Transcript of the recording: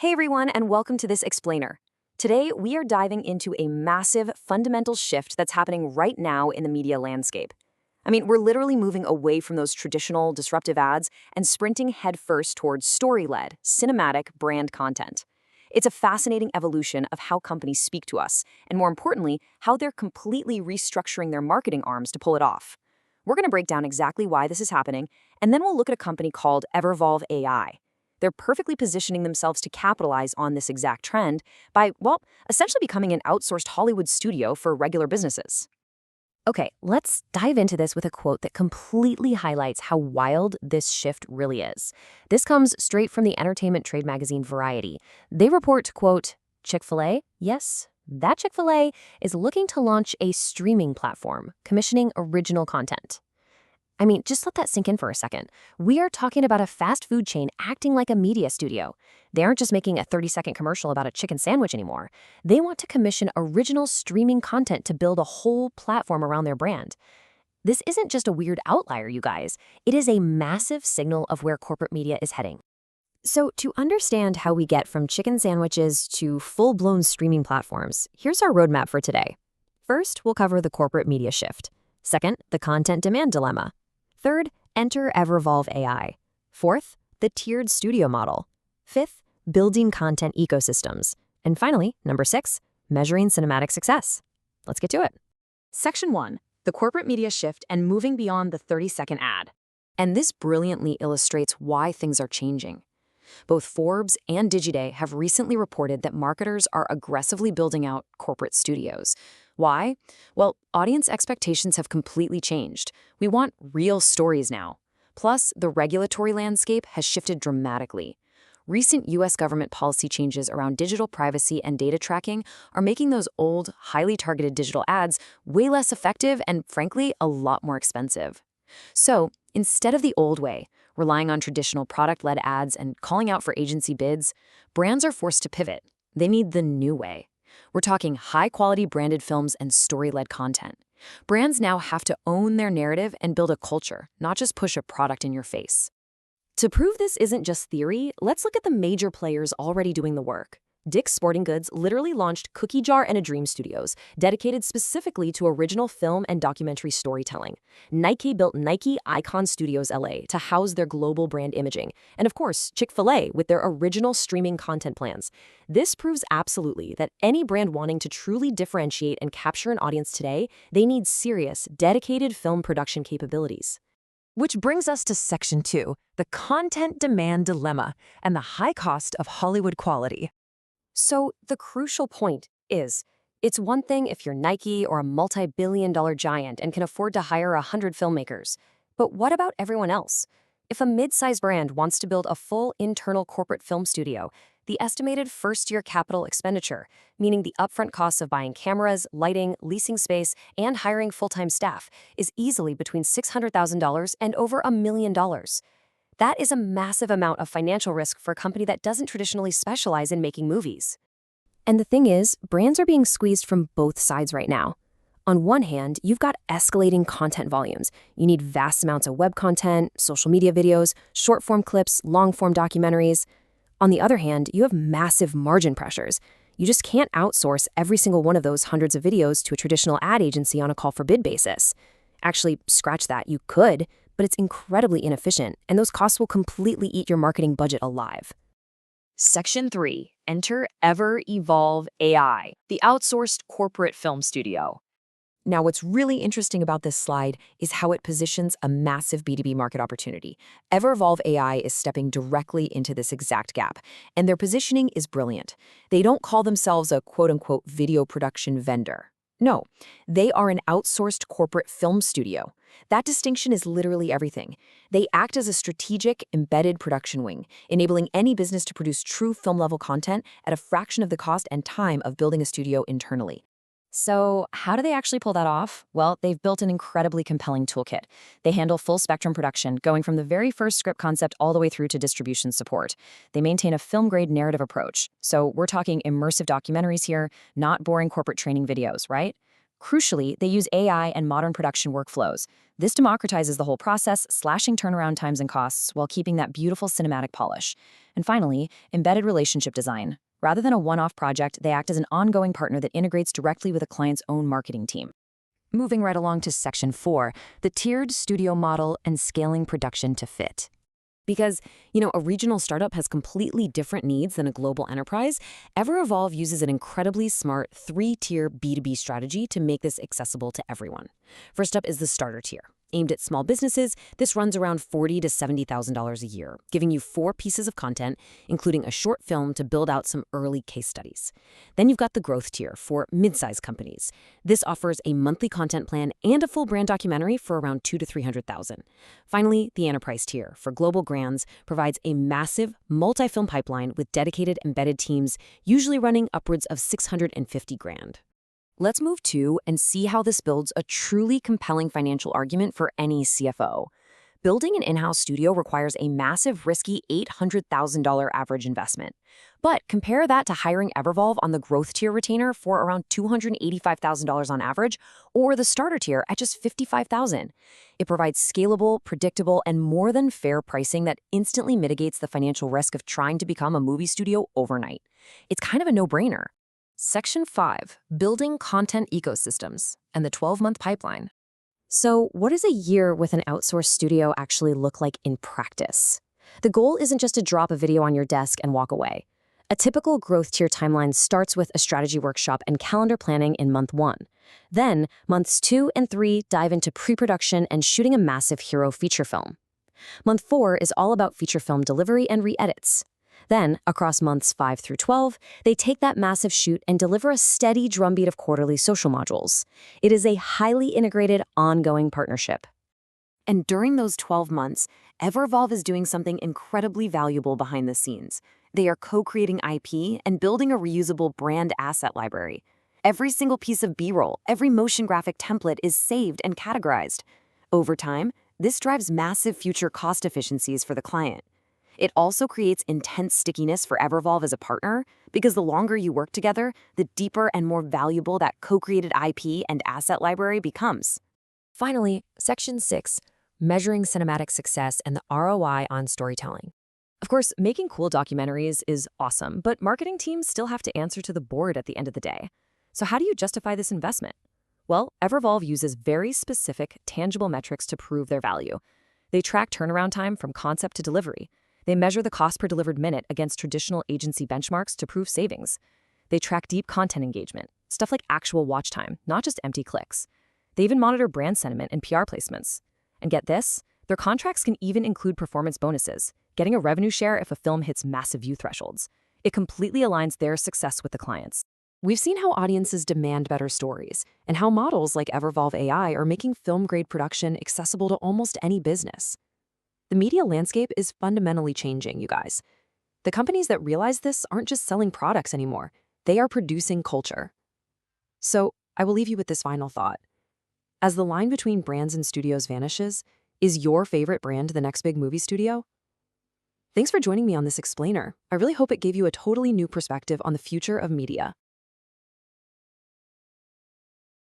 Hey everyone, and welcome to this explainer. Today, we are diving into a massive, fundamental shift that's happening right now in the media landscape. We're literally moving away from those traditional, disruptive ads and sprinting headfirst towards story-led, cinematic brand content. It's a fascinating evolution of how companies speak to us, and more importantly, how they're completely restructuring their marketing arms to pull it off. We're going to break down exactly why this is happening, and then we'll look at a company called Evervolve AI. They're perfectly positioning themselves to capitalize on this exact trend by, essentially becoming an outsourced Hollywood studio for regular businesses. Okay, let's dive into this with a quote that completely highlights how wild this shift really is. This comes straight from the entertainment trade magazine Variety. They report, quote, Chick-fil-A, yes, that Chick-fil-A is looking to launch a streaming platform, commissioning original content. Just let that sink in for a second. We are talking about a fast food chain acting like a media studio. They aren't just making a 30-second commercial about a chicken sandwich anymore. They want to commission original streaming content to build a whole platform around their brand. This isn't just a weird outlier, you guys. It is a massive signal of where corporate media is heading. So to understand how we get from chicken sandwiches to full-blown streaming platforms, here's our roadmap for today. First, we'll cover the corporate media shift. Second, the content demand dilemma. Third, enter Evervolve AI. Fourth, the tiered studio model. Fifth, building content ecosystems. And finally, number 6, measuring cinematic success. Let's get to it. Section 1, the corporate media shift and moving beyond the 30-second ad. And this brilliantly illustrates why things are changing. Both Forbes and Digiday have recently reported that marketers are aggressively building out corporate studios. Why? Well, audience expectations have completely changed. We want real stories now. Plus, the regulatory landscape has shifted dramatically. Recent U.S. government policy changes around digital privacy and data tracking are making those old, highly targeted digital ads way less effective and, frankly, a lot more expensive. So, instead of the old way, relying on traditional product-led ads and calling out for agency bids, brands are forced to pivot. They need the new way. We're talking high-quality branded films and story-led content. Brands now have to own their narrative and build a culture, not just push a product in your face. To prove this isn't just theory, let's look at the major players already doing the work. Dick's Sporting Goods literally launched Cookie Jar and a Dream Studios, dedicated specifically to original film and documentary storytelling. Nike built Nike Icon Studios LA to house their global brand imaging. And of course, Chick-fil-A with their original streaming content plans. This proves absolutely that any brand wanting to truly differentiate and capture an audience today, they need serious, dedicated film production capabilities. Which brings us to Section 2, the content demand dilemma and the high cost of Hollywood quality. So the crucial point is, it's one thing if you're Nike or a multi-billion-dollar giant and can afford to hire 100 filmmakers. But what about everyone else? If a mid-sized brand wants to build a full internal corporate film studio, the estimated first-year capital expenditure, meaning the upfront costs of buying cameras, lighting, leasing space, and hiring full-time staff, is easily between $600,000 and over $1 million. That is a massive amount of financial risk for a company that doesn't traditionally specialize in making movies. And the thing is, brands are being squeezed from both sides right now. On one hand, you've got escalating content volumes. You need vast amounts of web content, social media videos, short-form clips, long-form documentaries. On the other hand, you have massive margin pressures. You just can't outsource every single one of those hundreds of videos to a traditional ad agency on a call-for-bid basis. Actually, scratch that, you could, but it's incredibly inefficient, and those costs will completely eat your marketing budget alive. Section 3, enter Evervolve AI, the outsourced corporate film studio. Now, what's really interesting about this slide is how it positions a massive B2B market opportunity. Evervolve AI is stepping directly into this exact gap, and their positioning is brilliant. They don't call themselves a quote-unquote video production vendor. No, they are an outsourced corporate film studio. That distinction is literally everything. They act as a strategic, embedded production wing, enabling any business to produce true film-level content at a fraction of the cost and time of building a studio internally. So how do they actually pull that off? Well, they've built an incredibly compelling toolkit. They handle full-spectrum production, going from the very first script concept all the way through to distribution support. They maintain a film-grade narrative approach. So we're talking immersive documentaries here, not boring corporate training videos, right? Crucially, they use AI and modern production workflows. This democratizes the whole process, slashing turnaround times and costs while keeping that beautiful cinematic polish. And finally, embedded relationship design. Rather than a one-off project, they act as an ongoing partner that integrates directly with a client's own marketing team. Moving right along to Section 4, the tiered studio model and scaling production to fit. Because, a regional startup has completely different needs than a global enterprise, Evervolve uses an incredibly smart 3-tier B2B strategy to make this accessible to everyone. First up is the starter tier. Aimed at small businesses, this runs around $40,000 to $70,000 a year, giving you 4 pieces of content, including a short film to build out some early case studies. Then you've got the growth tier for mid-sized companies. This offers a monthly content plan and a full brand documentary for around $200,000 to $300,000. Finally, the enterprise tier for global brands provides a massive multi-film pipeline with dedicated embedded teams, usually running upwards of $650,000. Let's move to and see how this builds a truly compelling financial argument for any CFO. Building an in-house studio requires a massive, risky $800,000 average investment. But compare that to hiring Evervolve on the growth tier retainer for around $285,000 on average, or the starter tier at just $55,000. It provides scalable, predictable, and more than fair pricing that instantly mitigates the financial risk of trying to become a movie studio overnight. It's kind of a no-brainer. Section 5, Building Content Ecosystems and the 12-month pipeline. So what does a year with an outsourced studio actually look like in practice? The goal isn't just to drop a video on your desk and walk away. A typical growth tier timeline starts with a strategy workshop and calendar planning in month 1. Then, months 2 and 3 dive into pre-production and shooting a massive hero feature film. Month 4 is all about feature film delivery and re-edits. Then, across months 5 through 12, they take that massive shoot and deliver a steady drumbeat of quarterly social modules. It is a highly integrated, ongoing partnership. And during those 12 months, Evervolve is doing something incredibly valuable behind the scenes. They are co-creating IP and building a reusable brand asset library. Every single piece of B-roll, every motion graphic template is saved and categorized. Over time, this drives massive future cost efficiencies for the client. It also creates intense stickiness for Evervolve as a partner, because the longer you work together, the deeper and more valuable that co-created IP and asset library becomes. Finally, Section 6, Measuring Cinematic Success and the ROI on Storytelling. Of course, making cool documentaries is awesome, but marketing teams still have to answer to the board at the end of the day. So how do you justify this investment? Well, Evervolve uses very specific, tangible metrics to prove their value. They track turnaround time from concept to delivery. They measure the cost per delivered minute against traditional agency benchmarks to prove savings. They track deep content engagement, stuff like actual watch time, not just empty clicks. They even monitor brand sentiment and PR placements. And get this, their contracts can even include performance bonuses, getting a revenue share if a film hits massive view thresholds. It completely aligns their success with the clients. We've seen how audiences demand better stories, and how models like Evervolve AI are making film-grade production accessible to almost any business. The media landscape is fundamentally changing, you guys. The companies that realize this aren't just selling products anymore. They are producing culture. So, I will leave you with this final thought. As the line between brands and studios vanishes, is your favorite brand the next big movie studio? Thanks for joining me on this explainer. I really hope it gave you a totally new perspective on the future of media.